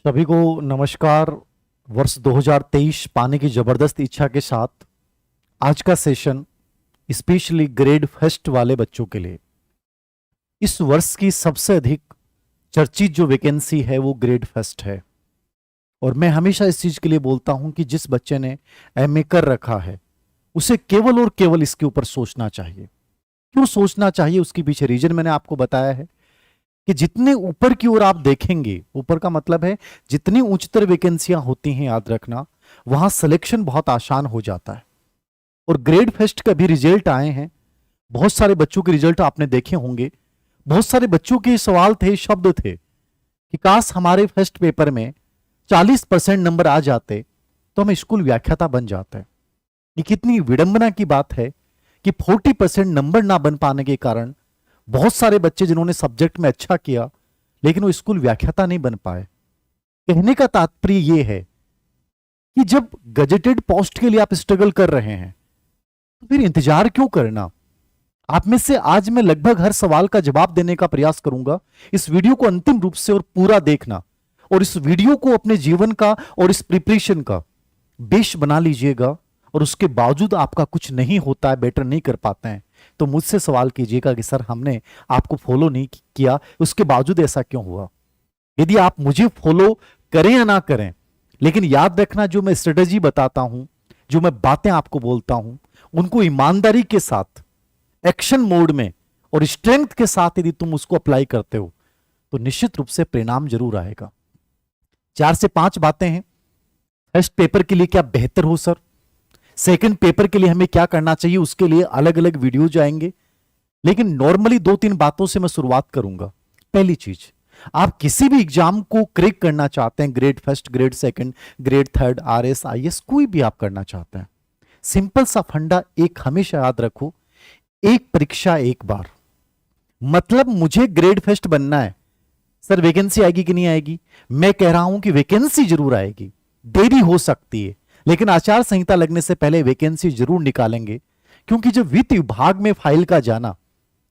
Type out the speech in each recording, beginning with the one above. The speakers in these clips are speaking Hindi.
सभी को नमस्कार। वर्ष 2023 पाने की जबरदस्त इच्छा के साथ आज का सेशन स्पेशली ग्रेड फर्स्ट वाले बच्चों के लिए। इस वर्ष की सबसे अधिक चर्चित जो वैकेंसी है वो ग्रेड फर्स्ट है। और मैं हमेशा इस चीज के लिए बोलता हूं कि जिस बच्चे ने एमए कर रखा है उसे केवल और केवल इसके ऊपर सोचना चाहिए। क्यों सोचना चाहिए, उसके पीछे रीजन मैंने आपको बताया है कि जितने ऊपर की ओर आप देखेंगे, ऊपर का मतलब है जितनी उच्चतर वैकेंसियां होती हैं, याद रखना वहां सिलेक्शन बहुत आसान हो जाता है। और ग्रेड फेस्ट का भी रिजल्ट आए हैं, बहुत सारे बच्चों के रिजल्ट आपने देखे होंगे। बहुत सारे बच्चों के सवाल थे, शब्द थे कि काश हमारे फर्स्ट पेपर में 40% नंबर आ जाते तो हम स्कूल व्याख्याता बन जाते। ये कितनी विडंबना की बात है कि 40% नंबर ना बन पाने के कारण बहुत सारे बच्चे जिन्होंने सब्जेक्ट में अच्छा किया लेकिन वो स्कूल व्याख्याता नहीं बन पाए। कहने का तात्पर्य यह है कि जब गजेटेड पोस्ट के लिए आप स्ट्रगल कर रहे हैं तो फिर इंतजार क्यों करना। आप में से आज मैं लगभग हर सवाल का जवाब देने का प्रयास करूंगा। इस वीडियो को अंतिम रूप से और पूरा देखना और इस वीडियो को अपने जीवन का और इस प्रिपरेशन का बेस बना लीजिएगा। और उसके बावजूद आपका कुछ नहीं होता है, बेटर नहीं कर पाते हैं, तो मुझसे सवाल कीजिएगा कि सर हमने आपको फॉलो नहीं किया, उसके बावजूद ऐसा क्यों हुआ। यदि आप मुझे फॉलो करें या ना करें, लेकिन याद रखना जो मैं स्ट्रेटेजी बताता हूं, जो मैं बातें आपको बोलता हूं, उनको ईमानदारी के साथ एक्शन मोड में और स्ट्रेंथ के साथ यदि तुम उसको अप्लाई करते हो तो निश्चित रूप से परिणाम जरूर आएगा। 4 से 5 बातें हैं। फर्स्ट पेपर के लिए क्या बेहतर हो सर, सेकंड पेपर के लिए हमें क्या करना चाहिए, उसके लिए अलग अलग वीडियो जाएंगे। लेकिन नॉर्मली 2-3 बातों से मैं शुरुआत करूंगा। पहली चीज, आप किसी भी एग्जाम को क्रैक करना चाहते हैं, grade first, grade second, grade third, RS, IAS, कोई भी आप करना चाहते हैं, सिंपल सा फंडा एक हमेशा याद रखो, एक परीक्षा एक बार। मतलब मुझे ग्रेड फर्स्ट बनना है, सर वैकेंसी आएगी कि नहीं आएगी? मैं कह रहा हूं कि वैकेंसी जरूर आएगी, देरी हो सकती है, लेकिन आचार संहिता लगने से पहले वैकेंसी जरूर निकालेंगे। क्योंकि जब वित्त विभाग में फाइल का जाना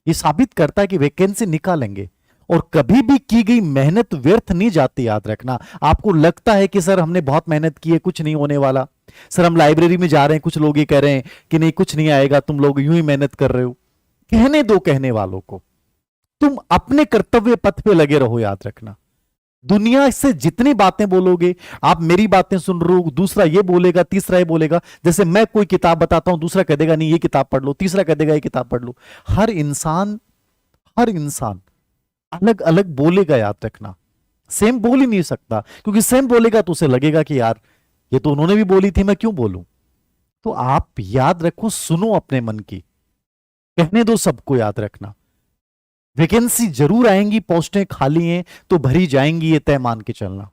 यह साबित करता है कि वैकेंसी निकालेंगे और कभी भी की गई मेहनत व्यर्थ नहीं जाती। याद रखना, आपको लगता है कि सर हमने बहुत मेहनत की है, कुछ नहीं होने वाला, सर हम लाइब्रेरी में जा रहे हैं, कुछ लोग ये कह रहे हैं कि नहीं कुछ नहीं आएगा, तुम लोग यूं ही मेहनत कर रहे हो। कहने दो कहने वालों को, तुम अपने कर्तव्य पथ पे लगे रहो। याद रखना, दुनिया से जितनी बातें बोलोगे, आप मेरी बातें सुन रहे हो, दूसरा ये बोलेगा, तीसरा ये बोलेगा। जैसे मैं कोई किताब बताता हूं, दूसरा कह देगा नहीं ये किताब पढ़ लो, तीसरा कह देगा ये किताब पढ़ लो। हर इंसान अलग अलग बोलेगा। याद रखना, सेम बोल ही नहीं सकता, क्योंकि सेम बोलेगा तो उसे लगेगा कि यार ये तो उन्होंने भी बोली थी, मैं क्यों बोलूं। तो आप याद रखो, सुनो अपने मन की, कहने दो सबको। याद रखना, वैकेंसी जरूर आएंगी, पोस्टें खाली हैं तो भरी जाएंगी, ये तय मान के चलना।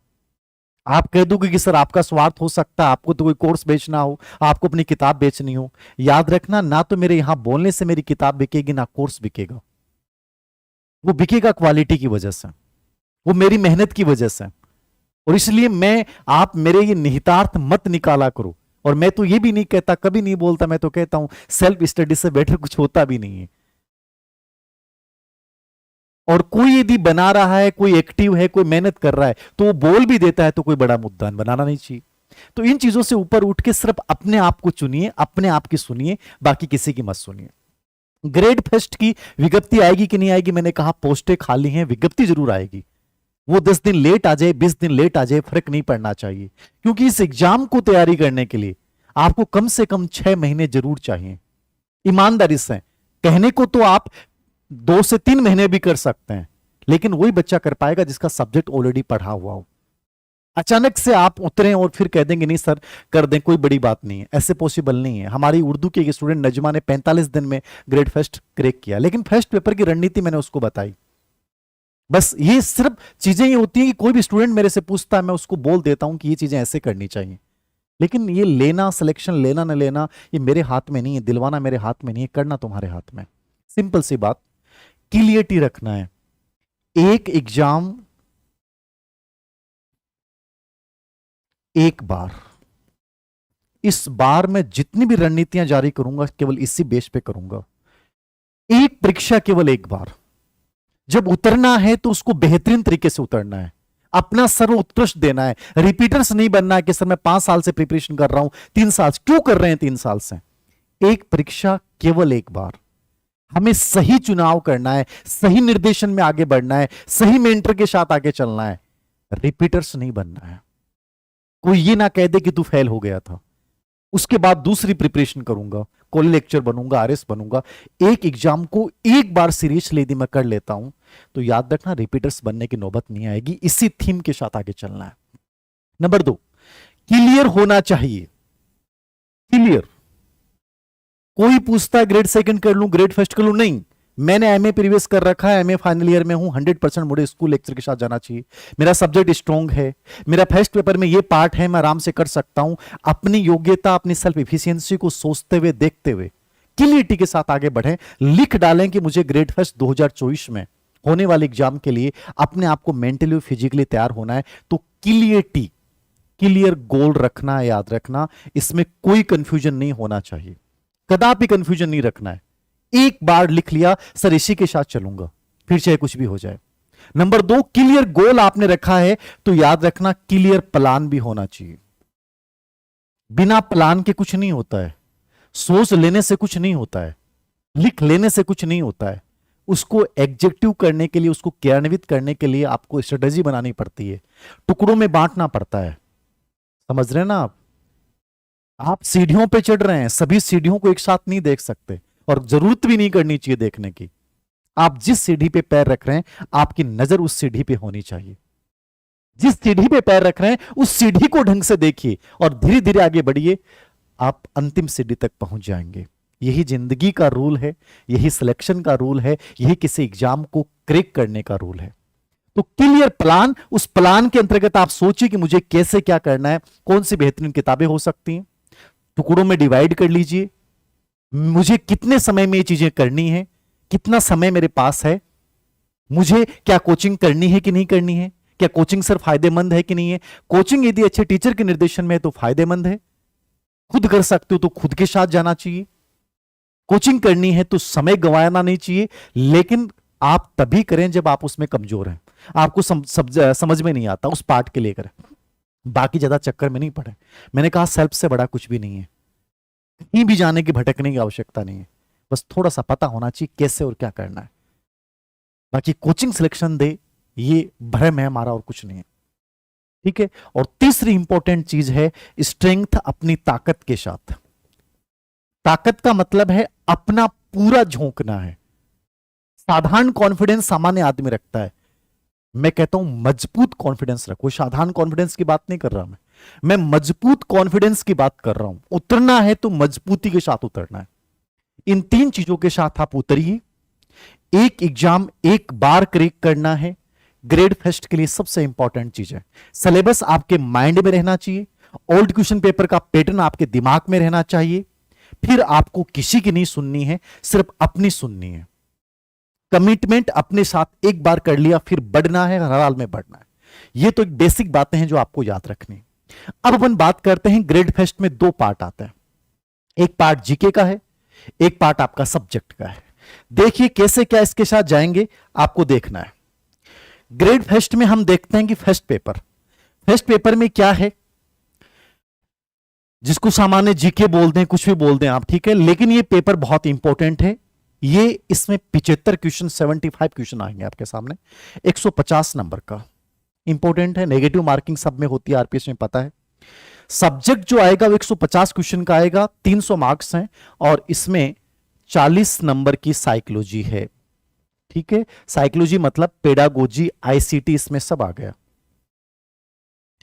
आप कह दोगे कि सर आपका स्वार्थ हो सकता है, आपको तो कोई कोर्स बेचना हो, आपको अपनी किताब बेचनी हो। याद रखना, ना तो मेरे यहां बोलने से मेरी किताब बिकेगी, ना कोर्स बिकेगा। वो बिकेगा क्वालिटी की वजह से, वो मेरी मेहनत की वजह से। और इसलिए आप मेरे ये निहितार्थ मत निकाला करो। और मैं तो ये भी नहीं कहता, कभी नहीं बोलता, मैं तो कहता हूं सेल्फ स्टडी से बेटर कुछ होता भी नहीं है। और कोई यदि बना रहा है, कोई एक्टिव है, कोई मेहनत कर रहा है, तो वो बोल भी देता है तो कोई बड़ा मुद्दा बनाना नहीं चाहिए। तो इन चीजों से ऊपर उठ के सिर्फ अपने आप को चुनिए, अपने आप की सुनिए, बाकी किसी की मत सुनिए। ग्रेड फर्स्ट की विज्ञप्ति आएगी कि नहीं आएगी? मैंने कहा पोस्टें खाली हैं, विज्ञप्ति जरूर आएगी। वो 10 दिन लेट आ जाए, 20 दिन लेट आ जाए, फर्क नहीं पड़ना चाहिए। क्योंकि इस एग्जाम को तैयारी करने के लिए आपको कम से कम 6 महीने जरूर चाहिए। ईमानदारी से कहने को तो आप 2 से 3 महीने भी कर सकते हैं, लेकिन वही बच्चा कर पाएगा जिसका सब्जेक्ट ऑलरेडी पढ़ा हुआ हो। अचानक से आप उतरे और फिर कह देंगे नहीं सर कर दें, कोई बड़ी बात नहीं है, ऐसे पॉसिबल नहीं है। हमारी उर्दू की एक स्टूडेंट नजमा ने 45 दिन में ग्रेड फर्स्ट क्रैक किया, लेकिन फर्स्ट पेपर की रणनीति मैंने उसको बताई। बस ये सिर्फ चीजें ये होती हैं कि कोई भी स्टूडेंट मेरे से पूछता है, मैं उसको बोल देता हूं कि ये चीजें ऐसे करनी चाहिए। लेकिन ये लेना, सिलेक्शन लेना न लेना, ये मेरे हाथ में नहीं है, दिलवाना मेरे हाथ में नहीं है, करना तुम्हारे हाथ में। सिंपल सी बात, क्लियरिटी रखना है। एक एग्जाम एक बार, इस बार मैं जितनी भी रणनीतियां जारी करूंगा केवल इसी बेस पे करूंगा। एक परीक्षा केवल एक बार, जब उतरना है तो उसको बेहतरीन तरीके से उतरना है। अपना सर्वोत्कृष्ट देना है। रिपीटर्स नहीं बनना है कि सर मैं 5 साल से प्रिपरेशन कर रहा हूं, 3 साल से। क्यों कर रहे हैं 3 साल से? एक परीक्षा केवल एक बार। हमें सही चुनाव करना है, सही निर्देशन में आगे बढ़ना है, सही मेंटर के साथ आगे चलना है, रिपीटर्स नहीं बनना है। कोई ये ना कह दे कि तू फेल हो गया था, उसके बाद दूसरी प्रिपरेशन करूंगा, कॉलेज लेक्चर बनूंगा, आरएस बनूंगा। एक एग्जाम को एक बार सीरियसली यदि मैं कर लेता हूं तो याद रखना रिपीटर्स बनने की नौबत नहीं आएगी। इसी थीम के साथ आगे चलना है। नंबर 2, क्लियर होना चाहिए। क्लियर। कोई पूछता है ग्रेड सेकंड कर लूं, ग्रेड फर्स्ट कर लूं, नहीं। मैंने एमए प्रीवियस कर रखा है, एमए फाइनल ईयर में हूं, 100% मुझे स्कूल लेक्चर के साथ जाना चाहिए। मेरा सब्जेक्ट स्ट्रॉन्ग है, मेरा फर्स्ट पेपर में ये पार्ट है, मैं आराम से कर सकता हूं। अपनी योग्यता, अपनी सेल्फ इफिशियंसी को सोचते हुए, देखते हुए क्लियरिटी के साथ आगे बढ़ें। लिख डालें कि मुझे ग्रेड फर्स्ट 2024 में होने वाले एग्जाम के लिए अपने आप को मेंटली और फिजिकली तैयार होना है। तो क्लियरिटी, क्लियर गोल रखना है। याद रखना, इसमें कोई कंफ्यूजन नहीं होना चाहिए, कदापि कंफ्यूजन नहीं रखना है। एक बार लिख लिया सर इसी के साथ चलूंगा, फिर चाहे कुछ भी हो जाए। नंबर 2, क्लियर गोल आपने रखा है तो याद रखना क्लियर प्लान भी होना चाहिए। बिना प्लान के कुछ नहीं होता है। सोच लेने से कुछ नहीं होता है, लिख लेने से कुछ नहीं होता है। उसको एग्जीक्यूट करने के लिए, उसको क्रियान्वित करने के लिए आपको स्ट्रेटेजी बनानी पड़ती है, टुकड़ों में बांटना पड़ता है। समझ रहे हैं ना आप सीढ़ियों पे चढ़ रहे हैं, सभी सीढ़ियों को एक साथ नहीं देख सकते और जरूरत भी नहीं करनी चाहिए देखने की। आप जिस सीढ़ी पे पैर रख रहे हैं आपकी नजर उस सीढ़ी पे होनी चाहिए। जिस सीढ़ी पे पैर रख रहे हैं उस सीढ़ी को ढंग से देखिए और धीरे धीरे आगे बढ़िए, आप अंतिम सीढ़ी तक पहुंच जाएंगे। यही जिंदगी का रूल है, यही सिलेक्शन का रूल है, यही किसी एग्जाम को क्रैक करने का रूल है। तो क्लियर प्लान, उस प्लान के अंतर्गत आप सोचिए कि मुझे कैसे क्या करना है, कौन सी बेहतरीन किताबें हो सकती हैं, टुकड़ों में डिवाइड कर लीजिए। मुझे कितने समय में ये चीजें करनी है, कितना समय मेरे पास है, मुझे क्या कोचिंग करनी है कि नहीं करनी है, क्या कोचिंग सर फायदेमंद है कि नहीं है। कोचिंग यदि अच्छे टीचर के निर्देशन में है तो फायदेमंद है, खुद कर सकते हो तो खुद के साथ जाना चाहिए। कोचिंग करनी है तो समय गंवाना नहीं चाहिए, लेकिन आप तभी करें जब आप उसमें कमजोर हैं, आपको समझ में नहीं आता उस पार्ट के लिए करें, बाकी ज्यादा चक्कर में नहीं पड़े। मैंने कहा सेल्फ से बड़ा कुछ भी नहीं है, कहीं भी जाने की भटकने की आवश्यकता नहीं है, बस थोड़ा सा पता होना चाहिए कैसे और क्या करना है। बाकी कोचिंग सिलेक्शन दे ये भ्रम है हमारा और कुछ नहीं है, ठीक है। और तीसरी इंपॉर्टेंट चीज है स्ट्रेंथ, अपनी ताकत के साथ। ताकत का मतलब है अपना पूरा झोंकना है। साधारण कॉन्फिडेंस सामान्य आदमी रखता है, मैं कहता हूं मजबूत कॉन्फिडेंस रखो। साधारण कॉन्फिडेंस की बात नहीं कर रहा मैं मजबूत कॉन्फिडेंस की बात कर रहा हूं। उतरना है तो मजबूती के साथ उतरना है। इन 3 चीजों के साथ आप उतरिए। एक एग्जाम एक बार क्रैक करना है, ग्रेड फर्स्ट के लिए सबसे इंपॉर्टेंट चीज है सिलेबस आपके माइंड में रहना चाहिए, ओल्ड क्वेश्चन पेपर का पैटर्न आपके दिमाग में रहना चाहिए। फिर आपको किसी की नहीं सुननी है, सिर्फ अपनी सुननी है। कमिटमेंट अपने साथ एक बार कर लिया, फिर बढ़ना है, हर हाल में बढ़ना है। ये तो एक बेसिक बातें हैं जो आपको याद रखनी। अब अपन बात करते हैं, ग्रेड फर्स्ट में 2 पार्ट आते हैं, एक पार्ट जीके का है, एक पार्ट आपका सब्जेक्ट का है। देखिए कैसे क्या इसके साथ जाएंगे, आपको देखना है। ग्रेड फर्स्ट में हम देखते हैं कि फर्स्ट पेपर में क्या है, जिसको सामान्य जीके बोलते हैं, कुछ भी बोलते हैं आप, ठीक है, लेकिन ये पेपर बहुत इंपॉर्टेंट है। ये इसमें 75 क्वेश्चन, 75 क्वेश्चन आएंगे आपके सामने, 150 नंबर का इंपॉर्टेंट है। नेगेटिव मार्किंग सब में होती है, आरपीएस में पता है। सब्जेक्ट जो आएगा वो 150 क्वेश्चन का आएगा, 300 मार्क्स हैं, और इसमें 40 नंबर की साइकोलॉजी है, ठीक है। साइकोलॉजी मतलब पेडागोजी, आईसीटी, इसमें सब आ गया,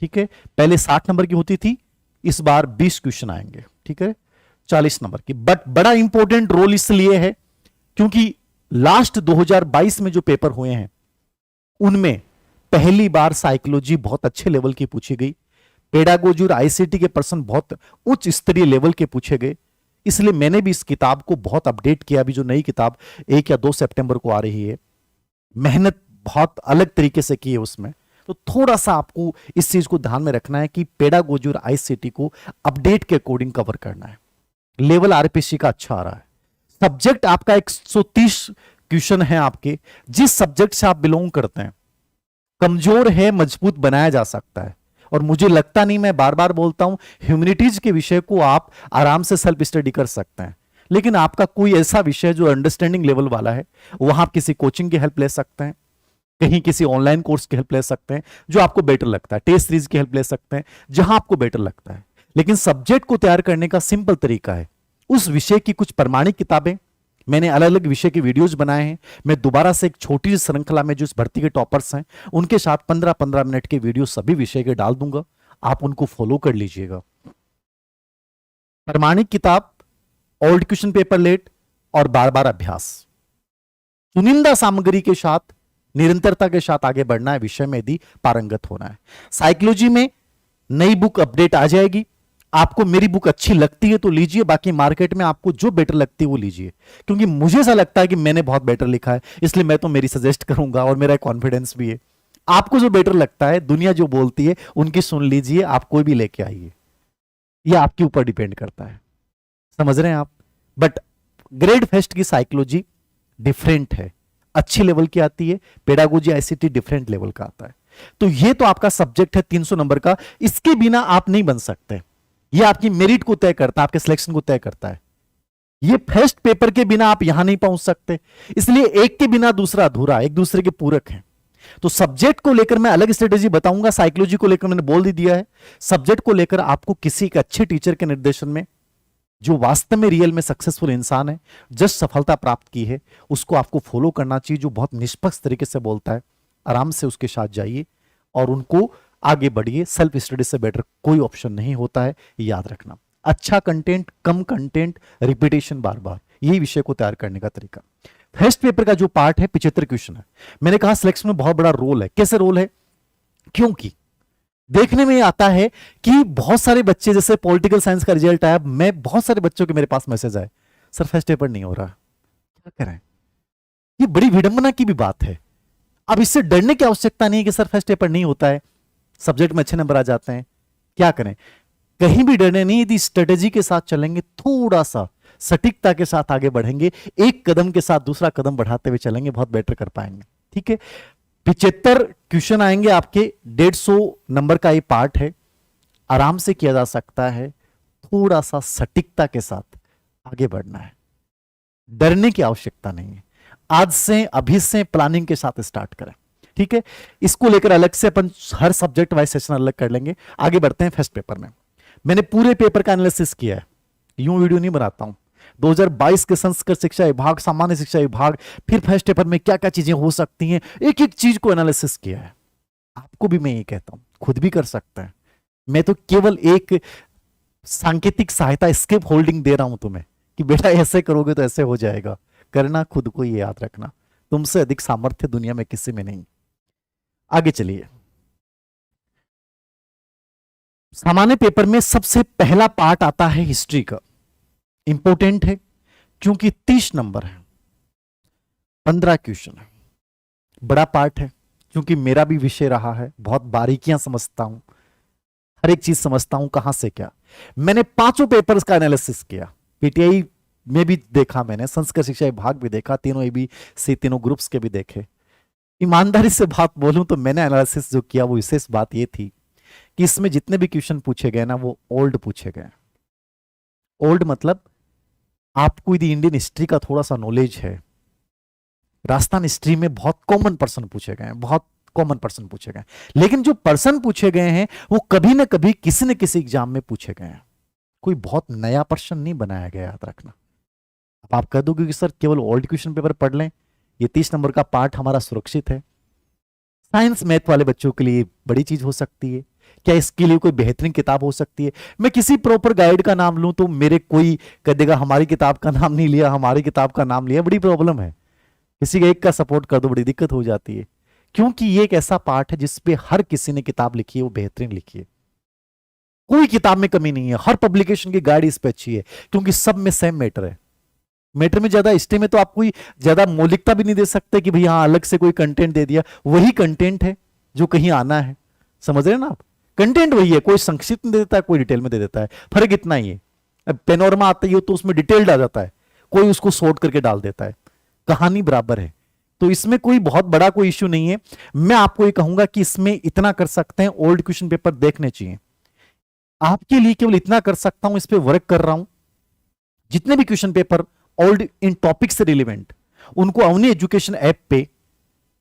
ठीक है। पहले 60 नंबर की होती थी, इस बार 20 क्वेश्चन आएंगे, ठीक है, 40 नंबर की। बट बड़ा इंपॉर्टेंट रोल इसलिए है क्योंकि लास्ट 2022 में जो पेपर हुए हैं उनमें पहली बार साइकोलॉजी बहुत अच्छे लेवल की पूछी गई, पेडागोजी और आईसीटी के प्रश्न बहुत उच्च स्तरीय लेवल के पूछे गए। इसलिए मैंने भी इस किताब को बहुत अपडेट किया। अभी जो नई किताब 1 या 2 सितंबर को आ रही है, मेहनत बहुत अलग तरीके से की है उसमें। तो थोड़ा सा आपको इस चीज को ध्यान में रखना है कि पेडागोजी और आईसीटी को अपडेट के अकॉर्डिंग कवर करना है। लेवल आरपीसी का अच्छा आ रहा है। सब्जेक्ट आपका 130 क्वेश्चन है आपके, जिस सब्जेक्ट से आप बिलोंग करते हैं कमजोर है, मजबूत बनाया जा सकता है। और मुझे लगता नहीं, मैं बार बार बोलता हूं, ह्यूमैनिटीज के विषय को आप आराम से सेल्फ स्टडी कर सकते हैं। लेकिन आपका कोई ऐसा विषय जो अंडरस्टैंडिंग लेवल वाला है, वहां आप किसी कोचिंग की हेल्प ले सकते हैं, कहीं किसी ऑनलाइन कोर्स की हेल्प ले सकते हैं जो आपको बेटर लगता है, टेस्ट सीरीज की हेल्प ले सकते हैं जहां आपको बेटर लगता है। लेकिन सब्जेक्ट को तैयार करने का सिंपल तरीका है, उस विषय की कुछ प्रमाणिक किताबें, मैंने अलग अलग विषय के वीडियोस बनाए हैं। मैं दोबारा से एक छोटी सी श्रृंखला में जो इस भर्ती के टॉपर्स हैं उनके साथ 15-15 मिनट के वीडियो सभी विषय के डाल दूंगा, आप उनको फॉलो कर लीजिएगा। प्रमाणिक किताब, ओल्ड क्वेश्चन पेपर लेट और बार बार अभ्यास, चुनिंदा सामग्री के साथ निरंतरता के साथ आगे बढ़ना है, विषय में यदि पारंगत होना है। साइकोलॉजी में नई बुक अपडेट आ जाएगी, आपको मेरी बुक अच्छी लगती है तो लीजिए, बाकी मार्केट में आपको जो बेटर लगती है वो लीजिए, क्योंकि मुझे ऐसा लगता है कि मैंने बहुत बेटर लिखा है, इसलिए मैं तो मेरी सजेस्ट करूंगा और मेरा कॉन्फिडेंस भी है। आपको जो बेटर लगता है, दुनिया जो बोलती है उनकी सुन लीजिए, आप कोई भी लेके आइए, यह आपके ऊपर डिपेंड करता है, समझ रहे हैं आप। बट ग्रेड फेस्ट की साइकोलॉजी डिफरेंट है, अच्छी लेवल की आती है, पेडागोजी आईसीटी डिफरेंट लेवल का आता है। तो ये तो आपका सब्जेक्ट है 300 नंबर का, इसके बिना आप नहीं बन सकते, ये आपकी मेरिट को तय करता है, आपके सिलेक्शन को तय करता है। ये फर्स्ट पेपर के बिना आप यहां नहीं पहुंच सकते, इसलिए एक के बिना दूसरा अधूरा, एक दूसरे के पूरक हैं। तो सब्जेक्ट को लेकर मैं अलग स्ट्रेटेजी बताऊंगा, साइकोलॉजी को लेकर मैंने बोल ही दिया है। सब्जेक्ट को लेकर आपको किसी एक अच्छे टीचर के निर्देशन में, जो वास्तव में रियल में सक्सेसफुल इंसान है, जस्ट सफलता प्राप्त की है, उसको आपको फॉलो करना चाहिए, जो बहुत निष्पक्ष तरीके से बोलता है। आराम से उसके साथ जाइए और उनको आगे बढ़िए, सेल्फ स्टडी से बेटर कोई ऑप्शन नहीं होता है, याद रखना। अच्छा कंटेंट, कम कंटेंट, रिपीटेशन बार बार, यही विषय को तैयार करने का तरीका। फर्स्ट पेपर का जो पार्ट है 75 क्वेश्चन है, मैंने कहा सिलेक्शन में बहुत बड़ा रोल है। कैसे रोल है? क्योंकि देखने में आता है कि बहुत सारे बच्चे, जैसे पॉलिटिकल साइंस का रिजल्ट आया, मैं बहुत सारे बच्चों के मेरे पास मैसेज आए, सर फर्स्ट पेपर नहीं हो रहा, क्या करें? ये बड़ी विडंबना की भी बात है। अब इससे डरने की आवश्यकता नहीं है कि सर फर्स्ट पेपर नहीं होता है, सब्जेक्ट में अच्छे नंबर आ जाते हैं, क्या करें? कहीं भी डरने नहीं, यदि स्ट्रेटेजी के साथ चलेंगे, थोड़ा सा सटीकता के साथ आगे बढ़ेंगे, एक कदम के साथ दूसरा कदम बढ़ाते हुए चलेंगे, बहुत बेटर कर पाएंगे। ठीक है, 75 क्वेश्चन आएंगे आपके, 150 नंबर का ये पार्ट है, आराम से किया जा सकता है, थोड़ा सा सटीकता के साथ आगे बढ़ना है, डरने की आवश्यकता नहीं है। आज से, अभी से प्लानिंग के साथ स्टार्ट करें। ठीक है, इसको लेकर अलग से अपन हर सब्जेक्ट वाइज सेशन अलग कर लेंगे। आगे बढ़ते हैं फर्स्ट पेपर में। मैंने पूरे पेपर का एनालिसिस किया है, यूं वीडियो नहीं बनाता हूं। 2022 के संस्कृत शिक्षा विभाग, सामान्य शिक्षा विभाग, फिर फर्स्ट पेपर में क्या क्या चीजें हो सकती हैं, एक एक चीज को एनालिसिस किया है। आपको भी मैं ये कहता हूं, खुद भी कर सकते हैं। मैं तो केवल एक सांकेतिक सहायता, स्केप होल्डिंग दे रहा हूं तुम्हें कि बेटा ऐसे करोगे तो ऐसे हो जाएगा। करना खुद को, ये याद रखना, तुमसे अधिक सामर्थ्य दुनिया में किसी में नहीं। आगे चलिए, सामान्य पेपर में सबसे पहला पार्ट आता है हिस्ट्री का। इंपॉर्टेंट है क्योंकि 30 नंबर है, 15 क्वेश्चन है, बड़ा पार्ट है क्योंकि मेरा भी विषय रहा है, बहुत बारीकियां समझता हूं, हर एक चीज समझता हूं, कहां से क्या। मैंने पांचों पेपर्स का एनालिसिस किया, पीटीआई में भी देखा मैंने, संस्कृत शिक्षा विभाग भी देखा, तीनों एबीसी, तीनों ग्रुप्स के भी देखे। ईमानदारी से बात बोलूं तो मैंने एनालिसिस जो किया वो विशेष बात ये थी कि इसमें जितने भी क्वेश्चन पूछे गए ना, वो ओल्ड पूछे गए। ओल्ड मतलब आपको यदि इंडियन हिस्ट्री का थोड़ा सा नॉलेज है, राजस्थान हिस्ट्री में बहुत कॉमन पर्सन पूछे गए हैं, बहुत कॉमन पर्सन पूछे गए, लेकिन जो पर्सन पूछे गए हैं वो कभी ना कभी किसी न किसी एग्जाम में पूछे गए हैं। कोई बहुत नया पर्सन नहीं बनाया गया, याद रखना। अब आप कह दोगे कि सर केवल ओल्ड क्वेश्चन पेपर पढ़ लें, ये 30 नंबर का पार्ट हमारा सुरक्षित है। साइंस मैथ वाले बच्चों के लिए बड़ी चीज हो सकती है, क्या इसके लिए कोई बेहतरीन किताब हो सकती है? मैं किसी प्रॉपर गाइड का नाम लूं तो मेरे कोई कह देगा हमारी किताब का नाम नहीं लिया, हमारी किताब का नाम लिया, बड़ी प्रॉब्लम है। किसी एक का सपोर्ट कर दो, बड़ी दिक्कत हो जाती है, क्योंकि ये एक ऐसा पार्ट है जिसपे हर किसी ने किताब लिखी है, वो बेहतरीन लिखी है, कोई किताब में कमी नहीं है, हर पब्लिकेशन की गाइड इस पे अच्छी है, क्योंकि सब में सेम मैटर है। मैटर में ज्यादा, हिस्ट्री में तो आप कोई ज्यादा मौलिकता भी नहीं दे सकते कि भाई हाँ अलग से कोई कंटेंट दे दिया, वही कंटेंट है जो कहीं आना है, समझ रहे हैं ना आप? कंटेंट वही है, कोई संक्षिप्त में दे देता है, कोई डिटेल में दे देता है, फर्क इतना ही है। अब पेनोरमा आता है तो उसमें डिटेल्ड आ जाता है, कोई उसको शॉर्ट करके डाल देता है, कहानी बराबर है। तो इसमें कोई बहुत बड़ा कोई इश्यू नहीं है। मैं आपको ये कहूंगा कि इसमें इतना कर सकते हैं, ओल्ड क्वेश्चन पेपर देखने चाहिए। आपके लिए केवल इतना कर सकता हूं, इस पे वर्क कर रहा हूं, जितने भी question paper old in topic से रिलेवेंट, उनको अवनी एजुकेशन ऐप पे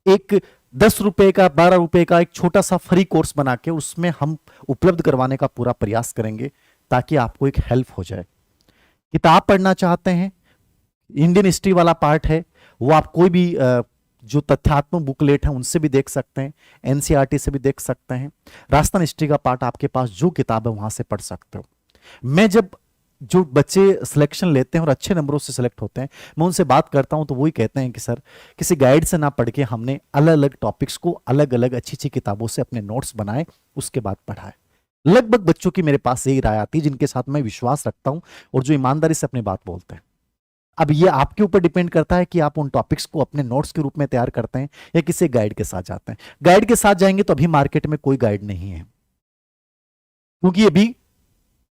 एक 10 रुपए का 12 रुपए का एक छोटा सा फ्री कोर्स बना के उसमें हम उपलब्ध करवाने का पूरा प्रयास करेंगे, ताकि आपको एक हेल्प हो जाए। किताब पढ़ना चाहते हैं, इंडियन हिस्ट्री वाला पार्ट है, वो आप कोई भी जो तथ्यात्मक बुकलेट है उनसे भी देख सकते हैं, एनसीईआरटी से भी देख सकते हैं। राजस्थान हिस्ट्री का पार्ट आपके पास जो किताब है वहां से पढ़ सकते हो। मैं जब जो बच्चे सिलेक्शन लेते हैं और अच्छे नंबरों से सिलेक्ट होते हैं, मैं उनसे बात करता हूं तो वही कहते हैं कि सर किसी गाइड से ना पढ़ के हमने अलग अलग टॉपिक्स को अलग अलग अच्छी अच्छी किताबों से अपने नोट्स बनाए, उसके बाद पढ़ाए। लगभग बच्चों की मेरे पास यही राय आती है जिनके साथ मैं विश्वास रखता हूं और जो ईमानदारी से अपनी बात बोलते हैं। अब ये आपके ऊपर डिपेंड करता है कि आप उन टॉपिक्स को अपने नोट्स के रूप में तैयार करते हैं या किसी गाइड के साथ जाते हैं। गाइड के साथ जाएंगे तो अभी मार्केट में कोई गाइड नहीं है, क्योंकि अभी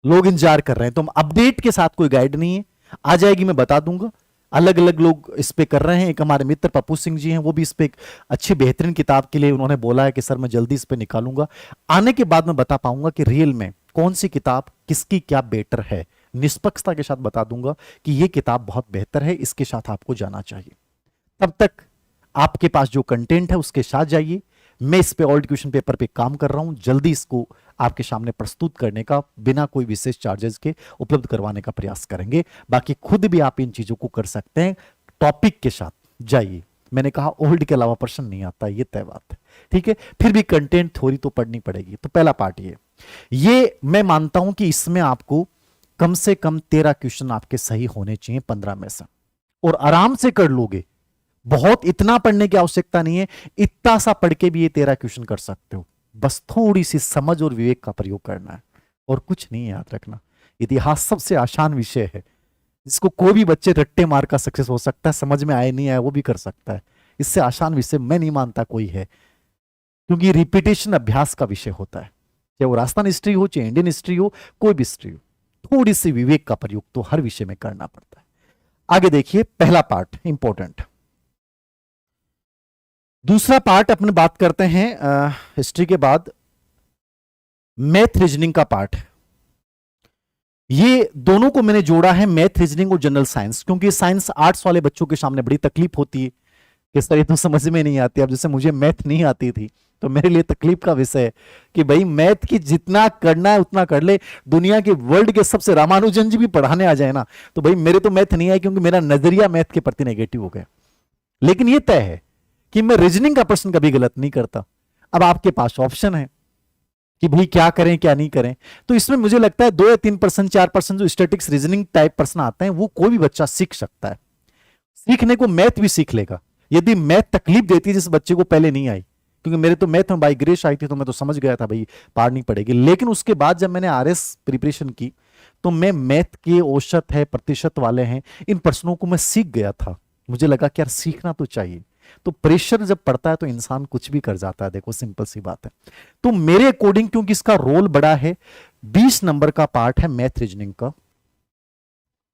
लोग इंतजार कर रहे हैं, तो हम अपडेट के साथ कोई गाइड नहीं है। आ जाएगी, मैं बता दूंगा। अलग अलग लोग इस पे कर रहे हैं। एक हमारे मित्र पप्पू सिंह जी हैं, वो भी इस पे एक अच्छी बेहतरीन किताब के लिए उन्होंने बोला है कि सर मैं जल्दी इस पे निकालूंगा। आने के बाद मैं बता पाऊंगा कि रियल में कौन सी किताब किसकी क्या बेटर है, निष्पक्षता के साथ बता दूंगा कि ये किताब बहुत बेहतर है, इसके साथ आपको जाना चाहिए। तब तक आपके पास जो कंटेंट है उसके साथ जाइए। मैं इस पे ओल्ड क्वेश्चन पेपर पे काम कर रहा हूं, जल्दी इसको आपके सामने प्रस्तुत करने का बिना कोई विशेष चार्जेस के उपलब्ध करवाने का प्रयास करेंगे। बाकी खुद भी आप इन चीजों को कर सकते हैं, टॉपिक के साथ जाइए। मैंने कहा ओल्ड के अलावा प्रश्न नहीं आता, ये तय बात है, ठीक है। फिर भी कंटेंट थ्योरी तो पढ़नी पड़ेगी। तो पहला पार्ट ये मैं मानता हूं कि इसमें आपको कम से कम 13 क्वेश्चन आपके सही होने चाहिए 15 में से, और आराम से कर लोगे। बहुत इतना पढ़ने की आवश्यकता नहीं है, इतना सा पढ़ के भी ये 13 क्वेश्चन कर सकते हो। बस थोड़ी सी समझ और विवेक का प्रयोग करना है, और कुछ नहीं है। याद रखना, इतिहास सबसे आसान विषय है, जिसको कोई भी बच्चे रट्टे मार का सक्सेस हो सकता है, समझ में आए नहीं आए वो भी कर सकता है। इससे आसान विषय मैं नहीं मानता कोई है, क्योंकि रिपीटेशन अभ्यास का विषय होता है। चाहे वो राजस्थान हिस्ट्री हो, चाहे इंडियन हिस्ट्री हो, कोई भी हिस्ट्री हो, थोड़ी सी विवेक का प्रयोग तो हर विषय में करना पड़ता है। आगे देखिए, पहला पार्ट इंपॉर्टेंट। दूसरा पार्ट अपने बात करते हैं हिस्ट्री के बाद मैथ रीजनिंग का पार्ट। ये दोनों को मैंने जोड़ा है, मैथ रीजनिंग और जनरल साइंस, क्योंकि साइंस आर्ट्स वाले बच्चों के सामने बड़ी तकलीफ होती है कि सर ये तो समझ में नहीं आती। अब जैसे मुझे मैथ नहीं आती थी तो मेरे लिए तकलीफ का विषय है कि भाई मैथ की जितना करना है उतना कर ले। दुनिया के वर्ल्ड के सबसे रामानुजन जी भी पढ़ाने आ जाए ना, तो भाई मेरे तो मैथ नहीं आए, क्योंकि मेरा नजरिया मैथ के प्रति नेगेटिव हो गया। लेकिन ये तय है कि मैं रीजनिंग का प्रश्न कभी गलत नहीं करता। अब आपके पास ऑप्शन है कि भाई क्या करें क्या नहीं करें। तो इसमें मुझे लगता है 2 या 3%, 4% जो स्टैटिक्स रीजनिंग टाइप प्रश्न आते हैं वो कोई भी बच्चा सीख सकता है। सीखने को मैथ भी सीख लेगा। यदि मैथ तकलीफ देती है जिस बच्चे को पहले नहीं आई, क्योंकि मेरे तो मैथ में बाई ग्रेस आई थी, तो मैं तो समझ गया था भाई पार नहीं पड़ेगी। लेकिन उसके बाद जब मैंने आरएस प्रिपरेशन की तो मैं मैथ के औसत है, प्रतिशत वाले हैं, इन प्रश्नों को मैं सीख गया था। मुझे लगा कि यार सीखना तो चाहिए। तो प्रेशर जब पड़ता है तो इंसान कुछ भी कर जाता है। देखो सिंपल सी बात है। तो मेरे अकॉर्डिंग, क्योंकि इसका रोल बड़ा है, 20 नंबर का पार्ट है मैथ रीजनिंग का।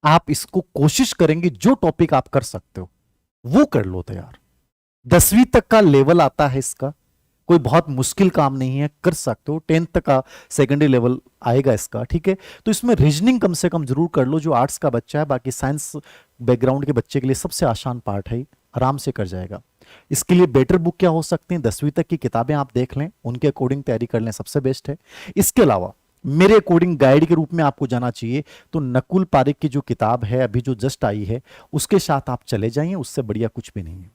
आप इसको कोशिश करेंगे जो टॉपिक आप कर सकते हो वो कर लो तैयार। 10वीं तक का लेवल आता है इसका, कोई बहुत मुश्किल काम नहीं है, कर सकते हो। 10th तक का सेकेंडरी लेवल आएगा इसका, ठीक है। तो इसमें रीजनिंग कम से कम जरूर कर लो जो आर्ट्स का बच्चा है। बाकी साइंस बैकग्राउंड के बच्चे के लिए सबसे आसान पार्ट है, आराम से कर जाएगा। इसके लिए बेटर बुक क्या हो सकती हैं, 10वीं तक की किताबें आप देख लें, उनके अकॉर्डिंग तैयारी कर लें, सबसे बेस्ट है। इसके अलावा मेरे अकॉर्डिंग गाइड के रूप में आपको जाना चाहिए तो नकुल पारिक की जो किताब है अभी जो जस्ट आई है उसके साथ आप चले जाइए। उससे बढ़िया कुछ भी नहीं है,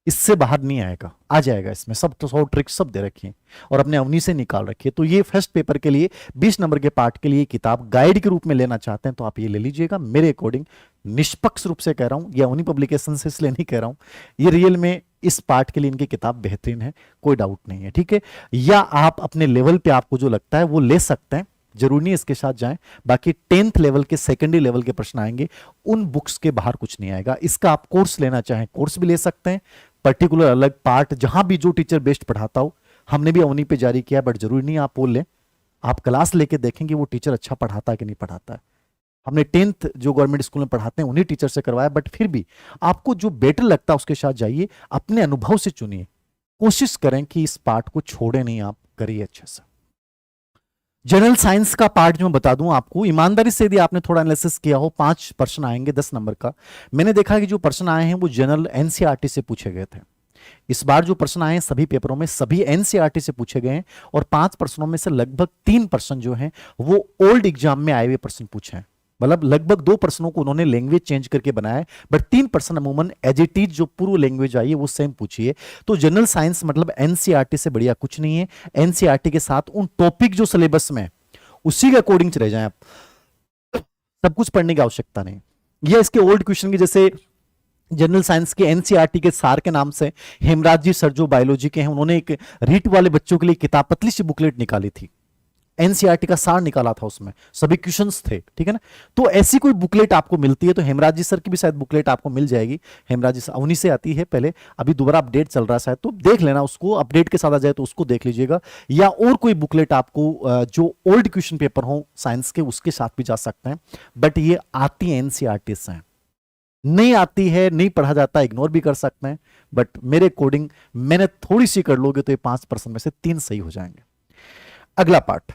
इससे बाहर नहीं आएगा। आ जाएगा इसमें सब तो 100 ट्रिक्स सब दे रखी हैं और अपने अवनी से निकाल रखिए। तो ये फर्स्ट पेपर के लिए 20 नंबर के पार्ट के लिए किताब गाइड के रूप में लेना चाहते हैं तो आप ये ले लीजिएगा। मेरे अकॉर्डिंग निष्पक्ष रूप से कह रहा हूं, या अवनी पब्लिकेशन से इसलिए नहीं कह रहा हूं, ये रियल में इस पार्ट के लिए इनकी किताब बेहतरीन है, कोई डाउट नहीं है, ठीक है। या आप अपने लेवल पे आपको जो लगता है वो ले सकते हैं, जरूरी नहीं इसके साथ जाएं। बाकी 10th लेवल के, सेकेंडरी लेवल के प्रश्न आएंगे, उन बुक्स के बाहर कुछ नहीं आएगा। इसका आप कोर्स लेना चाहें कोर्स भी ले सकते हैं, पर्टिकुलर अलग पार्ट जहां भी जो टीचर बेस्ट पढ़ाता हो। हमने भी अवनी पे जारी किया, बट जरूरी नहीं आप बोल लें, आप क्लास लेके देखेंगे वो टीचर अच्छा पढ़ाता है कि नहीं पढ़ाता है। हमने 10th जो गवर्नमेंट स्कूल में पढ़ाते हैं उन्हीं टीचर से करवाया, बट फिर भी आपको जो बेटर लगता है उसके साथ जाइए, अपने अनुभव से चुनिए, कोशिश करें कि इस पार्ट को छोड़े नहीं, आप करिए अच्छे से। जनरल साइंस का पार्ट जो मैं बता दूं आपको, ईमानदारी से यदि आपने थोड़ा एनालिसिस किया हो, 5 प्रश्न आएंगे 10 नंबर का। मैंने देखा कि जो प्रश्न आए हैं वो जनरल एनसीईआरटी से पूछे गए थे। इस बार जो प्रश्न आए हैं सभी पेपरों में, सभी एनसीईआरटी से पूछे गए हैं, और 5 प्रश्नों में से लगभग 3 प्रश्न जो हैं वो ओल्ड एग्जाम में आए हुए प्रश्न पूछे हैं। मतलब लगभग 2 प्रश्नों को उन्होंने लैंग्वेज चेंज करके बनाया है, बट 3 प्रश्न अमूमन एज इट इज जो पूर्व लैंग्वेज आई है वो सेम पूछी है। तो जनरल साइंस मतलब एनसीईआरटी से बढ़िया कुछ नहीं है। एनसीईआरटी के साथ उन टॉपिक जो सिलेबस में उसी के अकॉर्डिंग चले जाएं आप, सब कुछ पढ़ने की आवश्यकता नहीं। यह इसके ओल्ड क्वेश्चन की, जैसे जनरल साइंस के एनसीईआरटी के सार के नाम से हेमराज जी सर जो बायोलॉजी के हैं, उन्होंने एक रीट वाले बच्चों के लिए किताब पतली सी बुकलेट निकाली थी, एनसीईआरटी का सार निकाला था, उसमें सभी क्वेश्चंस थे, ठीक है ना। तो ऐसी कोई बुकलेट आपको मिलती है तो हेमराज जी सर की भी शायद बुकलेट आपको मिल जाएगी। हेमराज जी उन्हीं से आती है पहले, अभी दोबारा अपडेट चल रहा है शायद, तो देख लेना उसको, अपडेट के साथ आ जाए तो उसको देख लीजिएगा। या और कोई बुकलेट आपको जो ओल्ड क्वेश्चन पेपर हो साइंस के उसके साथ भी जा सकते हैं, बट ये आती है एनसीईआरटी से। नहीं आती है, नहीं पढ़ा जाता, इग्नोर भी कर सकते हैं, बट मेरे अकॉर्डिंग मैंने थोड़ी सी कर लोगे तो ये 5% में से 3 सही हो जाएंगे। अगला पार्ट,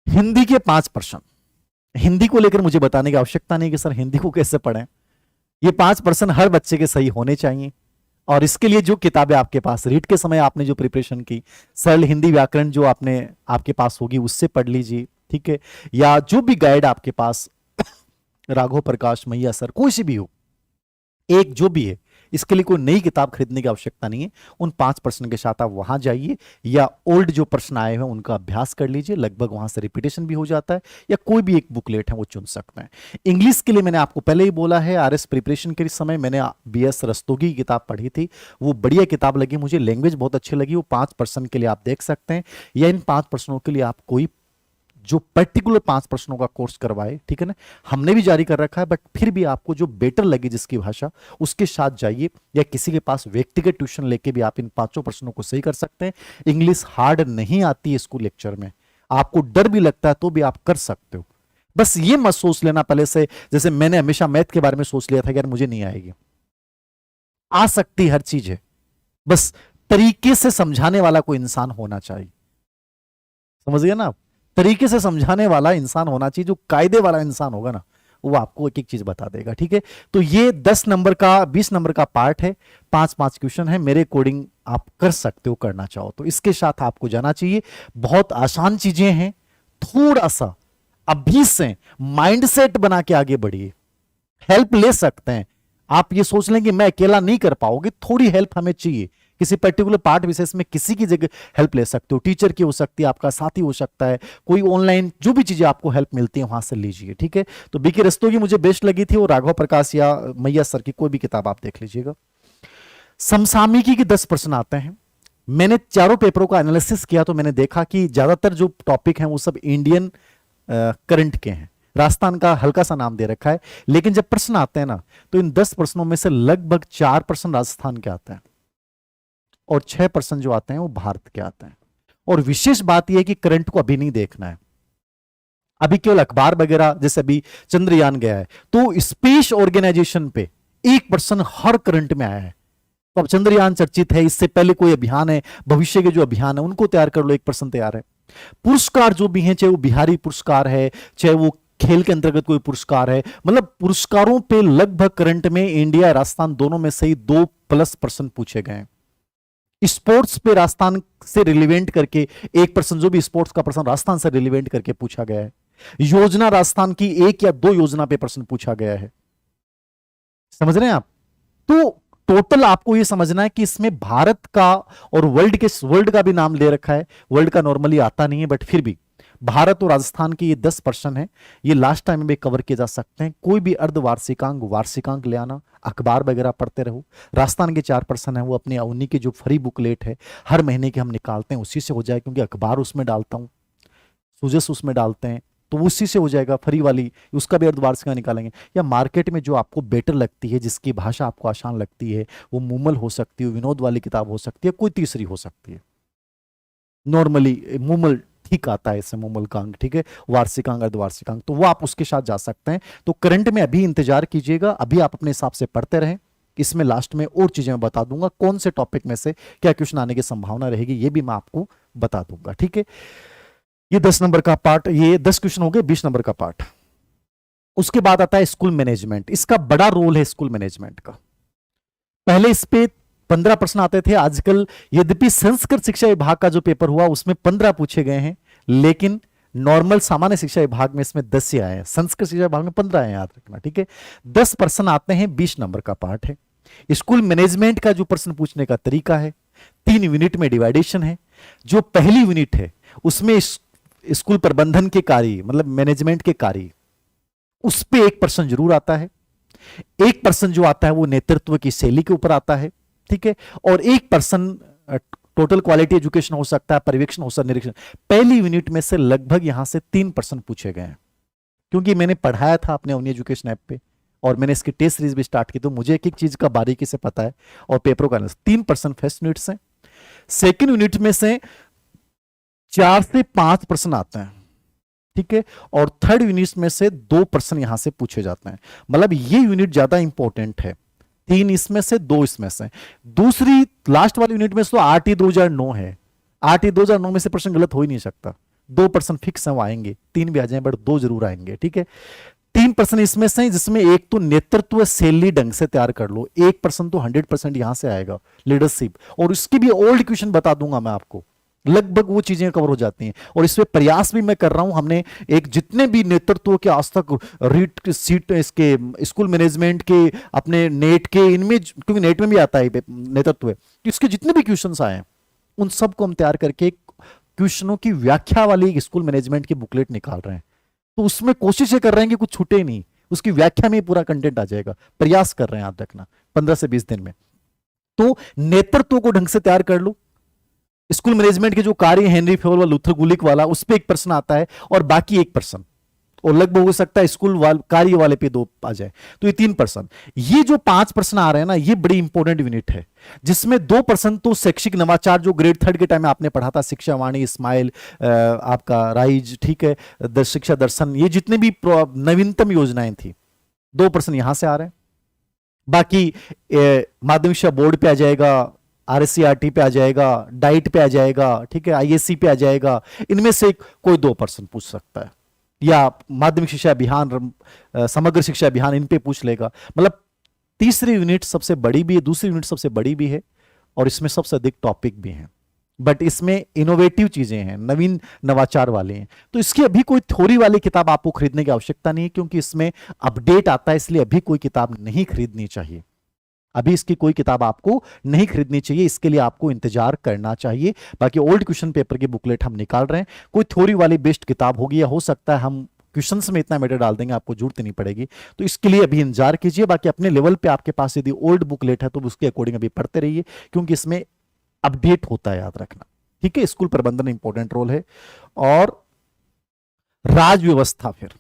हिंदी के 5 प्रश्न। हिंदी को लेकर मुझे बताने की आवश्यकता नहीं कि सर हिंदी को कैसे पढ़ें, ये 5 प्रश्न हर बच्चे के सही होने चाहिए। और इसके लिए जो किताबें आपके पास, रीट के समय आपने जो प्रिपरेशन की, सरल हिंदी व्याकरण जो आपके पास होगी उससे पढ़ लीजिए, ठीक है। या जो भी गाइड आपके पास राघव प्रकाश मैया सर कोई सी भी हो, एक जो भी है, इसके लिए कोई नई किताब खरीदने की आवश्यकता नहीं है। उन 5 प्रश्न के साथ आप वहां जाइए, या ओल्ड जो प्रश्न आए हैं उनका अभ्यास कर लीजिए, लगभग वहां से रिपीटेशन भी हो जाता है। या कोई भी एक बुकलेट है वो चुन सकते हैं। इंग्लिश के लिए मैंने आपको पहले ही बोला है, आरएस प्रिपरेशन के समय मैंने बीएस रस्तोगी की किताब पढ़ी थी, वो बढ़िया किताब लगी मुझे, लैंग्वेज बहुत अच्छी लगी। वो 5 प्रश्न के लिए आप देख सकते हैं, या इन 5 प्रश्नों के लिए आप कोई जो पर्टिकुलर 5 प्रश्नों का कोर्स करवाए, ठीक है ना, हमने भी जारी कर रखा है, बट फिर भी आपको जो बेटर लगे जिसकी भाषा, उसके साथ जाइए, या किसी के पास व्यक्तिगत ट्यूशन लेके भी आप इन 5 प्रश्नों को सही कर सकते हैं। इंग्लिश हार्ड नहीं आती है स्कूल लेक्चर में, आपको डर भी लगता है तो भी आप कर सकते हो। बस ये मत सोच लेना पहले से, जैसे मैंने हमेशा मैथ के बारे में सोच लिया था कि यार मुझे नहीं आएगी, आ सकती हर चीज है, बस तरीके से समझाने वाला कोई इंसान होना चाहिए, समझ गए ना आप। तरीके से समझाने वाला इंसान होना चाहिए, जो कायदे वाला इंसान होगा ना वो आपको एक एक चीज बता देगा, ठीक है। तो ये 10 नंबर का 20 नंबर का पार्ट है, 5-5 क्वेश्चन है, मेरे अकॉर्डिंग आप कर सकते हो, करना चाहो तो इसके साथ आपको जाना चाहिए। बहुत आसान चीजें हैं, थोड़ा सा अभी से माइंडसेट बना के आगे बढ़िए, हेल्प ले सकते हैं। आप ये सोच लें कि मैं अकेला नहीं कर पाओगे, थोड़ी हेल्प हमें चाहिए, किसी पर्टिकुलर पार्ट विशेष में किसी की जगह हेल्प ले सकते हो, टीचर की हो सकती है, आपका साथी हो सकता है, कोई ऑनलाइन जो भी चीजें आपको हेल्प मिलती है वहां से लीजिए, ठीक है। तो बीके रस्तोगी मुझे बेस्ट लगी थी, और राघव प्रकाश या मैया सर की कोई भी किताब आप देख लीजिएगा। समसामयिकी के 10 प्रश्न आते हैं। मैंने चारों पेपरों का एनालिसिस किया तो मैंने देखा कि ज्यादातर जो टॉपिक हैं वो सब इंडियन करंट के हैं। राजस्थान का हल्का सा नाम दे रखा है, लेकिन जब प्रश्न आते हैं ना तो इन 10 प्रश्नों में से लगभग 4 प्रश्न राजस्थान के आते हैं, और 6 प्रश्न जो आते हैं वो भारत के आते हैं। और विशेष बात यह है कि करंट को अभी नहीं देखना है, अभी केवल अखबार वगैरह, जैसे अभी चंद्रयान गया है तो स्पेस ऑर्गेनाइजेशन पे 1 प्रश्न हर करंट में आया है। तो अब चंद्रयान चर्चित है, इससे पहले कोई अभियान है, भविष्य के जो अभियान है उनको तैयार कर लो, 1 प्रश्न तैयार है। पुरस्कार जो भी हैं, चाहे वो बिहारी पुरस्कार है, चाहे वो खेल के अंतर्गत कोई पुरस्कार है, मतलब पुरस्कारों पे लगभग करंट में इंडिया राजस्थान दोनों में से ही 2+ प्रश्न पूछे गए हैं। स्पोर्ट्स पे राजस्थान से रिलेवेंट करके 1 प्रश्न, जो भी स्पोर्ट्स का प्रश्न राजस्थान से रिलेवेंट करके पूछा गया है। योजना राजस्थान की 1 या 2 योजना पे प्रश्न पूछा गया है, समझ रहे हैं आप। तो टोटल आपको यह समझना है कि इसमें भारत का और वर्ल्ड का भी नाम ले रखा है। वर्ल्ड का नॉर्मली आता नहीं है, बट फिर भी भारत और राजस्थान के ये 10 प्रश्न है, ये लास्ट टाइम में कवर किए जा सकते हैं। कोई भी अर्धवार्षिकांक वार्षिकांक ले आना, अखबार वगैरह पढ़ते रहो। राजस्थान के 4 प्रश्न है वो अपने उन्हीं की जो फ्री बुकलेट है हर महीने के हम निकालते हैं उसी से हो जाए, क्योंकि अखबार उसमें डालता हूं, सुजस उसमें डालते हैं, तो उसी से हो जाएगा फ्री वाली, उसका भी अर्धवार्षिका निकालेंगे। या मार्केट में जो आपको बेटर लगती है, जिसकी भाषा आपको आसान लगती है, वो मूमल हो सकती है, विनोद वाली किताब हो सकती है, कोई तीसरी हो सकती है। नॉर्मली मूमल ठीक आता है इसमें मूल्यांक, ठीक है, वार्षिकांक अर्धवार्षिकांक, तो वो आप उसके साथ जा सकते हैं। तो करंट में अभी इंतजार कीजिएगा, अभी आप अपने हिसाब से पढ़ते रहें, इसमें लास्ट में और चीजें मैं बता दूंगा, कौन से टॉपिक में से क्या क्वेश्चन आने की संभावना रहेगी ये भी मैं आपको बता दूंगा, ठीक है। ये 10 नंबर का पार्ट, ये 10 क्वेश्चन हो गए 20 नंबर का पार्ट। उसके बाद आता है स्कूल मैनेजमेंट, इसका बड़ा रोल है स्कूल मैनेजमेंट का। पहले इस पे 15 प्रश्न आते थे, आजकल यद्यपि संस्कृत शिक्षा विभाग का जो पेपर हुआ उसमें 15 पूछे गए हैं, लेकिन नॉर्मल सामान्य शिक्षा विभाग में इसमें 10 ही आए हैं, संस्कृत शिक्षा विभाग में 15 आए, याद रखना, ठीक है। 10 प्रश्न आते हैं, 20 नंबर का पार्ट है। स्कूल मैनेजमेंट का जो प्रश्न पूछने का तरीका है, 3 यूनिट में डिवाइडेशन है। जो पहली यूनिट है उसमें स्कूल प्रबंधन के कार्य, मतलब मैनेजमेंट के कार्य, उस पे 1 प्रश्न जरूर आता है। 1 प्रश्न जो आता है वो नेतृत्व की शैली के ऊपर आता है, ठीक है। और 1 प्रश्न टोटल क्वालिटी एजुकेशन हो सकता है, पर्यवेक्षण हो सकता है, निरीक्षण। पहली यूनिट में से लगभग यहां से 3 प्रश्न पूछे गए हैं, क्योंकि मैंने पढ़ाया था अपने अवनी एजुकेशन ऐप पे और मैंने इसकी टेस्ट सीरीज भी स्टार्ट की, तो मुझे एक एक चीज का बारीकी से पता है। और पेपरों का 3 प्रश्न फर्स्ट यूनिट से, सेकेंड यूनिट में से 4 से 5 प्रश्न आते हैं, ठीक है। और थर्ड यूनिट में से 2 प्रश्न यहां से पूछे जाते हैं, मतलब ये यूनिट ज्यादा इंपॉर्टेंट है। 3 इसमें से, 2 इसमें से। दूसरी लास्ट वाली यूनिट में से तो आरटी 2009 है, आरटी 2009 में से प्रश्न गलत हो ही नहीं सकता। 2 प्रश्न फिक्स है, वो आएंगे, 3 भी आ जाए बट 2 जरूर आएंगे, ठीक है। 3 प्रश्न इसमें से, जिसमें एक तो नेतृत्व शैली ढंग से तैयार कर लो, 1 प्रश्न तो 100% यहां से आएगा, लीडरशिप। और उसकी भी ओल्ड क्वेश्चन बता दूंगा मैं आपको, लगभग वो चीजें कवर हो जाती हैं। और इसमें प्रयास भी मैं कर रहा हूं, हमने एक जितने भी नेतृत्व के आज तक रीट सीट इसके स्कूल मैनेजमेंट के, अपने नेट के, इनमें क्योंकि नेट में भी आता है नेतृत्व, इसके जितने भी क्वेश्चंस आए उन सबको हम तैयार करके क्वेश्चनों की व्याख्या वाली स्कूल मैनेजमेंट की बुकलेट निकाल रहे हैं। तो उसमें कोशिश ये कर रहे हैं कि कुछ छूटे नहीं, उसकी व्याख्या में पूरा कंटेंट आ जाएगा। प्रयास कर रहे हैं, याद रखना, 15 से 20 दिन में। तो नेतृत्व को ढंग से तैयार कर लो। स्कूल मैनेजमेंट के जो कार्य हेनरी फेवल वाला, लूथर गुलिक वाला, उस पर 1 प्रश्न आता है और बाकी 1 प्रश्न, और लगभग हो सकता है स्कूल कार्य वाले पे 2 आ जाए, तो ये 3 प्रश्न। ये जो 5 प्रश्न आ रहे हैं ना, ये बड़ी इंपॉर्टेंट यूनिट है, जिसमें 2 प्रश्न तो शैक्षिक नवाचार जो ग्रेड 3 के टाइम में आपने पढ़ा था, शिक्षा वाणी, स्माइल, आपका राइज, ठीक है, शिक्षा दर्शन, ये जितने भी नवीनतम योजनाएं थी, 2 प्रश्न यहां से आ रहे हैं। बाकी माध्यमिक शिक्षा बोर्ड पे आ जाएगा, आरएससीआरटी पे आ जाएगा, डाइट पे आ जाएगा, ठीक है, आईएससी पे आ जाएगा। इनमें से कोई 2 प्रश्न पूछ सकता है, या माध्यमिक शिक्षा अभियान, समग्र शिक्षा अभियान, इन पे पूछ लेगा। मतलब तीसरी यूनिट सबसे बड़ी भी है, दूसरी यूनिट सबसे बड़ी भी है, और इसमें सबसे अधिक टॉपिक भी हैं, बट इसमें इनोवेटिव चीजें हैं, नवीन नवाचार वाले हैं। तो इसकी अभी कोई थ्योरी वाली किताब आपको खरीदने की आवश्यकता नहीं है, क्योंकि इसमें अपडेट आता है, इसलिए अभी कोई किताब नहीं खरीदनी चाहिए। अभी इसकी कोई किताब आपको नहीं खरीदनी चाहिए, इसके लिए आपको इंतजार करना चाहिए। बाकी ओल्ड क्वेश्चन पेपर की बुकलेट हम निकाल रहे हैं, कोई थ्योरी वाली बेस्ड किताब होगी, या हो सकता है हम क्वेश्चंस में इतना मैटर डाल देंगे, आपको जरूरत नहीं पड़ेगी। तो इसके लिए अभी इंतजार कीजिए। बाकी अपने लेवल पे आपके पास यदि ओल्ड बुकलेट है तो उसके अकॉर्डिंग अभी पढ़ते रहिए, क्योंकि इसमें अपडेट होता है, याद रखना, ठीक है। स्कूल प्रबंधन इंपॉर्टेंट रोल है। और राज व्यवस्था, फिर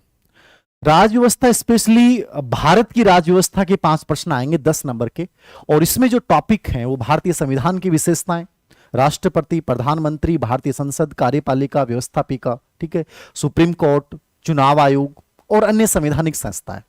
राज व्यवस्था, स्पेशली भारत की राज व्यवस्था के 5 प्रश्न आएंगे 10 नंबर के, और इसमें जो टॉपिक हैं वो भारतीय संविधान की विशेषताएं, राष्ट्रपति, प्रधानमंत्री, भारतीय संसद, कार्यपालिका, व्यवस्थापिका, ठीक है, सुप्रीम कोर्ट, चुनाव आयोग और अन्य संवैधानिक संस्थाएं।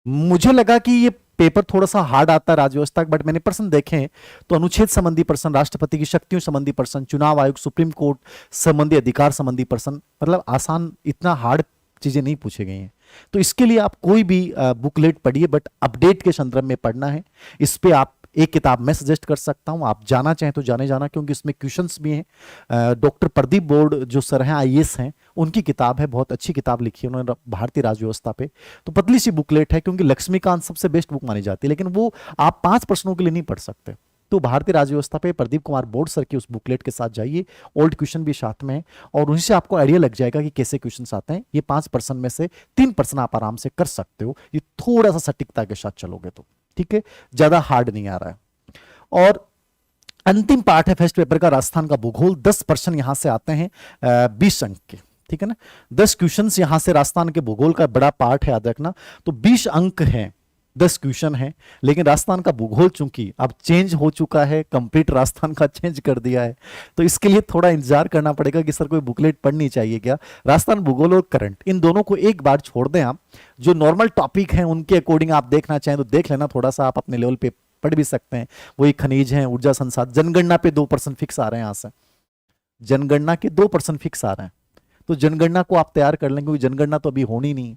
मुझे लगा कि ये पेपर थोड़ा सा हार्ड आता है राज व्यवस्था, बट मैंने प्रश्न देखे तो अनुच्छेद संबंधी प्रश्न, राष्ट्रपति की शक्तियों संबंधी प्रश्न, चुनाव आयोग, सुप्रीम कोर्ट संबंधी अधिकार संबंधी प्रश्न, मतलब आसान, इतना हार्ड चीजें नहीं पूछी गई हैं। तो इसके लिए आप कोई भी बुकलेट पढ़िए, बट अपडेट के संदर्भ में पढ़ना है। इस पे आप एक किताब मैं सजेस्ट कर सकता हूं, आप जाना चाहें तो जाना, क्योंकि इसमें क्वेश्चंस भी हैं। डॉक्टर प्रदीप बोर्ड जो सर हैं, आईएएस हैं, उनकी किताब है, बहुत अच्छी किताब लिखी है उन्होंने भारतीय राज व्यवस्था पे। तो पतली सी बुकलेट है, क्योंकि लक्ष्मीकांत सबसे बेस्ट बुक मानी जाती है, लेकिन वो आप 5 प्रश्नों के लिए नहीं पढ़ सकते। तो भारतीय राज व्यवस्था पे प्रदीप कुमार बोर्ड सर की उस बुकलेट के साथ जाइए, ओल्ड क्वेश्चन भी साथ में है, और उन्हीं से आपको आइडिया लग जाएगा कि कैसे क्वेश्चंस आते हैं। ये 5 प्रश्न में से 3 प्रश्न आप आराम से कर सकते हो, ये थोड़ा सा सटीकता के साथ चलोगे तो, ठीक है, ज्यादा हार्ड नहीं आ रहा है। और अंतिम पार्ट है फर्स्ट पेपर का, राजस्थान का भूगोल। 10 प्रश्न यहां से आते हैं 20 अंक के, ठीक है ना, 10 क्वेश्चन यहां से राजस्थान के भूगोल का बड़ा पार्ट है, याद रखना। तो 20 अंक हैं, 10 क्वेश्चन है, लेकिन राजस्थान का भूगोल चूंकि अब चेंज हो चुका है, कंप्लीट राजस्थान का चेंज कर दिया है, तो इसके लिए थोड़ा इंतजार करना पड़ेगा कि सर कोई बुकलेट पढ़नी चाहिए क्या। राजस्थान भूगोल और करंट इन दोनों को एक बार छोड़ दें आप, जो नॉर्मल टॉपिक हैं उनके अकॉर्डिंग आप देखना चाहें तो देख लेना, थोड़ा सा आप अपने लेवल पे पढ़ भी सकते हैं। वही खनिज हैं, ऊर्जा संसाधन, जनगणना पे 2% फिक्स आ रहे हैं, यहां से जनगणना के 2% फिक्स आ रहे हैं, तो जनगणना को आप तैयार कर लेंगे, क्योंकि जनगणना तो अभी होनी नहीं,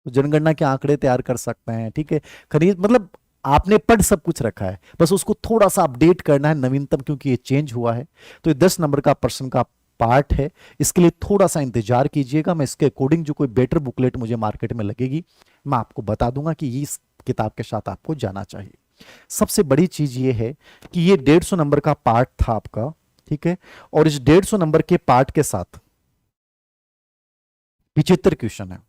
तो जनगणना के आंकड़े तैयार कर सकते हैं। ठीक है, खरीद मतलब आपने पढ़ सब कुछ रखा है, बस उसको थोड़ा सा अपडेट करना है नवीनतम, क्योंकि ये चेंज हुआ है। तो ये 10 नंबर का प्रश्न का पार्ट है, इसके लिए थोड़ा सा इंतजार कीजिएगा। मैं इसके अकॉर्डिंग जो कोई बेटर बुकलेट मुझे मार्केट में लगेगी, मैं आपको बता दूंगा कि इस किताब के साथ आपको जाना चाहिए। सबसे बड़ी चीज ये है कि ये 150 नंबर का पार्ट था आपका, ठीक है, और इस 150 नंबर के पार्ट के साथ 75 क्वेश्चन है।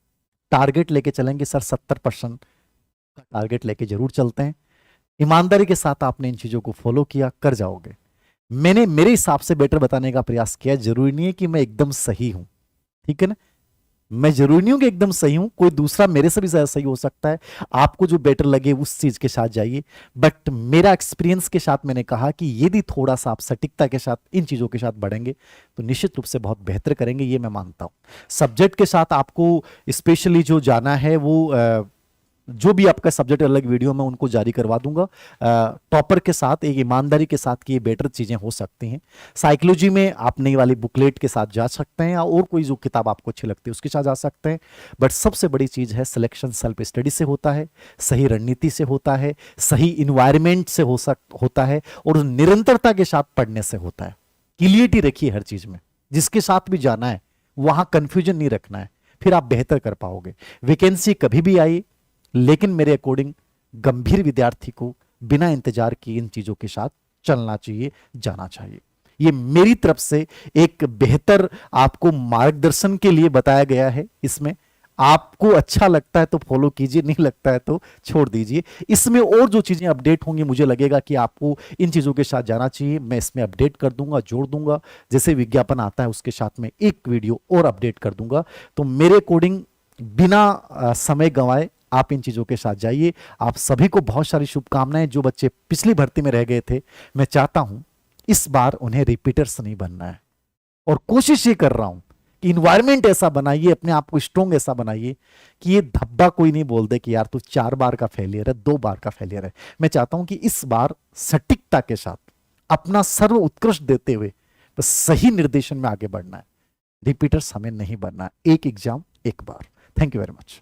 टारगेट लेके चलेंगे सर, 70% का टारगेट लेके जरूर चलते हैं। ईमानदारी के साथ आपने इन चीजों को फॉलो किया, कर जाओगे। मैंने मेरे हिसाब से बेटर बताने का प्रयास किया, जरूरी नहीं है कि मैं एकदम सही हूं, ठीक है ना, मैं जरूरी नहीं हूं कि एकदम सही हूं, कोई दूसरा मेरे से भी ज्यादा सही हो सकता है। आपको जो बेटर लगे उस चीज के साथ जाइए, बट मेरा एक्सपीरियंस के साथ मैंने कहा कि यदि थोड़ा सा आप सटीकता के साथ इन चीजों के साथ बढ़ेंगे तो निश्चित रूप से बहुत बेहतर करेंगे, ये मैं मानता हूं। सब्जेक्ट के साथ आपको स्पेशली जो जाना है वो जो भी आपका सब्जेक्ट अलग वीडियो में उनको जारी करवा दूंगा। टॉपर के साथ एक ईमानदारी के साथ की ये बेटर चीजें हो सकती हैं। साइकोलॉजी में आप नई वाली बुकलेट के साथ जा सकते हैं, और कोई जो किताब आपको अच्छी लगती है उसके साथ जा सकते हैं। बट सबसे बड़ी चीज है सिलेक्शन सेल्फ स्टडी से होता है, सही रणनीति से होता है, सही इन्वायरमेंट से होता है, और निरंतरता के साथ पढ़ने से होता है। क्लियरिटी रखिए हर चीज में, जिसके साथ भी जाना है वहां कंफ्यूजन नहीं रखना है, फिर आप बेहतर कर पाओगे। वैकेंसी कभी भी आई, लेकिन मेरे अकॉर्डिंग गंभीर विद्यार्थी को बिना इंतजार किए इन चीजों के साथ चलना चाहिए, जाना चाहिए। ये मेरी तरफ से एक बेहतर आपको मार्गदर्शन के लिए बताया गया है। इसमें आपको अच्छा लगता है तो फॉलो कीजिए, नहीं लगता है तो छोड़ दीजिए। इसमें और जो चीजें अपडेट होंगी, मुझे लगेगा कि आपको इन चीजों के साथ जाना चाहिए, मैं इसमें अपडेट कर दूंगा, जोड़ दूंगा। जैसे विज्ञापन आता है उसके साथ में एक वीडियो और अपडेट कर दूंगा। तो मेरे अकॉर्डिंग बिना समय गंवाए आप इन चीजों के साथ जाइए। आप सभी को बहुत सारी शुभकामनाएं। जो बच्चे पिछली भर्ती में रह गए थे, मैं चाहता हूं इस बार उन्हें रिपीटर्स नहीं बनना है, और कोशिश ये कर रहा हूं कि इन्वायरमेंट ऐसा बनाइए, अपने आप को स्ट्रॉन्ग ऐसा बनाइए कि ये धब्बा कोई नहीं बोल दे कि यार तू 4 बार का फेलियर है, 2 बार का फेलियर है। मैं चाहता हूं कि इस बार सटीकता के साथ अपना सर्व उत्कृष्ट देते हुए बस सही निर्देशन में आगे बढ़ना है। रिपीटर्स हमें नहीं बनना है, एक एग्जाम एक बार। Thank you very much.